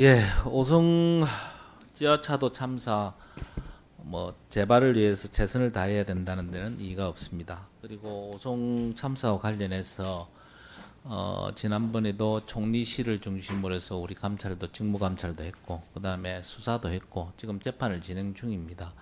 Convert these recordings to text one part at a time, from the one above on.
예, 오송 지하차도 참사 재발을 위해서 최선을 다해야 된다는 데는 이의가 없습니다. 그리고 오송 참사와 관련해서 지난번에도 총리실을 중심으로 해서 우리 감찰도 직무 감찰도 했고 그다음에 수사도 했고 지금 재판을 진행 중입니다.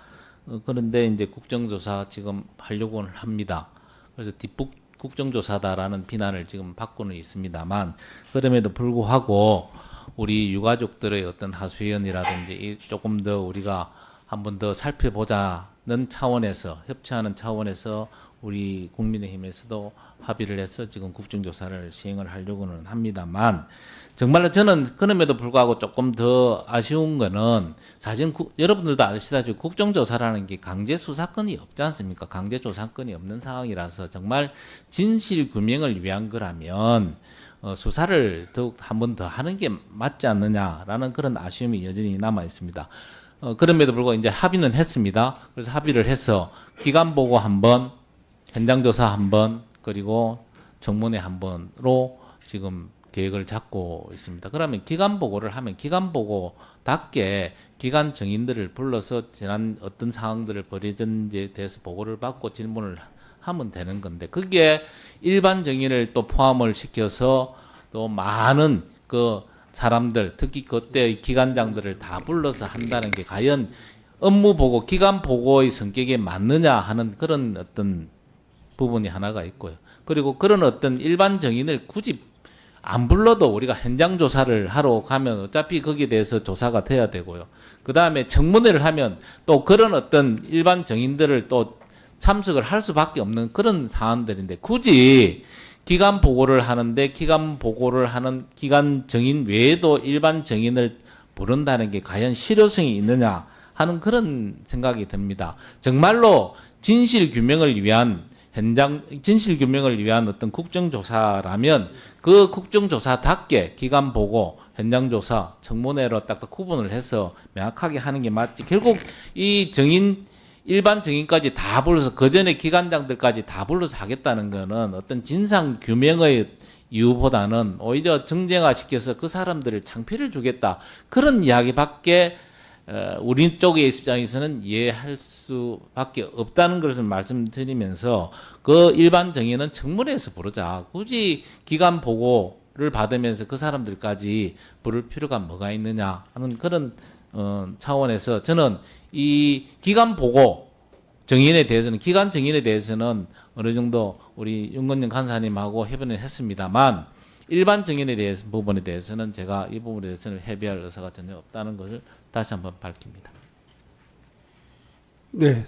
그런데 이제 국정조사 지금 하려고는 합니다. 그래서 뒷북 국정조사다라는 비난을 지금 받고는 있습니다만 그럼에도 불구하고 우리 유가족들의 어떤 하소연이라든지 조금 더 우리가 한 번 더 살펴보자는 차원에서 협치하는 차원에서 우리 국민의힘에서도 합의를 해서 지금 국정조사를 시행을 하려고는 합니다만 정말로 저는 그럼에도 불구하고 조금 더 아쉬운 거는 사실 여러분들도 아시다시피 국정조사라는 게 강제수사권이 없지 않습니까? 강제조사권이 없는 상황이라서 정말 진실규명을 위한 거라면 수사를 더욱 한 번 더 하는 게 맞지 않느냐라는 그런 아쉬움이 여전히 남아 있습니다. 그럼에도 불구하고 이제 합의는 했습니다. 그래서 합의를 해서 기간 보고 한 번, 현장 조사 한 번, 그리고 청문회 한 번으로 지금 계획을 잡고 있습니다. 그러면 기간 보고를 하면 기간 보고답게 기간 정인들을 불러서 지난 어떤 상황들을 벌여졌는지에 대해서 보고를 받고 질문을 하면 되는 건데 그게 일반 정인을 또 포함을 시켜서 또 많은 그 사람들 특히 그때의 기관장들을 다 불러서 한다는 게 과연 업무 보고 기간 보고의 성격에 맞느냐 하는 그런 어떤 부분이 하나가 있고요. 그리고 그런 어떤 일반 정인을 굳이 안 불러도 우리가 현장 조사를 하러 가면 어차피 거기에 대해서 조사가 돼야 되고요. 그 다음에 청문회를 하면 또 그런 어떤 일반 정인들을 또 참석을 할 수밖에 없는 그런 사안들인데 굳이 기간 보고를 하는데 기간 보고를 하는 기간 정인 외에도 일반 정인을 부른다는 게 과연 실효성이 있느냐 하는 그런 생각이 듭니다. 정말로 진실 규명을 위한 어떤 국정조사라면 그 국정조사답게 기간 보고 현장 조사 청문회로 딱딱 구분을 해서 명확하게 하는 게 맞지. 결국 이 일반 정인까지 다 불러서 그 전에 기관장들까지 다 불러서 하겠다는 거는 어떤 진상 규명의 이유보다는 오히려 정쟁화시켜서 그 사람들을 창피를 주겠다 그런 이야기밖에 우리 쪽의 입장에서는 이해할 수밖에 없다는 것을 말씀드리면서 그 일반 정인은 청문회에서 부르자. 굳이 기간 보고를 받으면서 그 사람들까지 부를 필요가 뭐가 있느냐 하는 그런 차원에서 저는 이 기간 보고 정인에 대해서는 기간 정인에 대해서는 어느 정도 우리 윤건영 간사님하고 협의는 했습니다만 일반 정인에 대해서 부분에 대해서는 제가 이 부분에 대해서는 협의할 의사가 전혀 없다는 것을 다시 한번 밝힙니다. 네,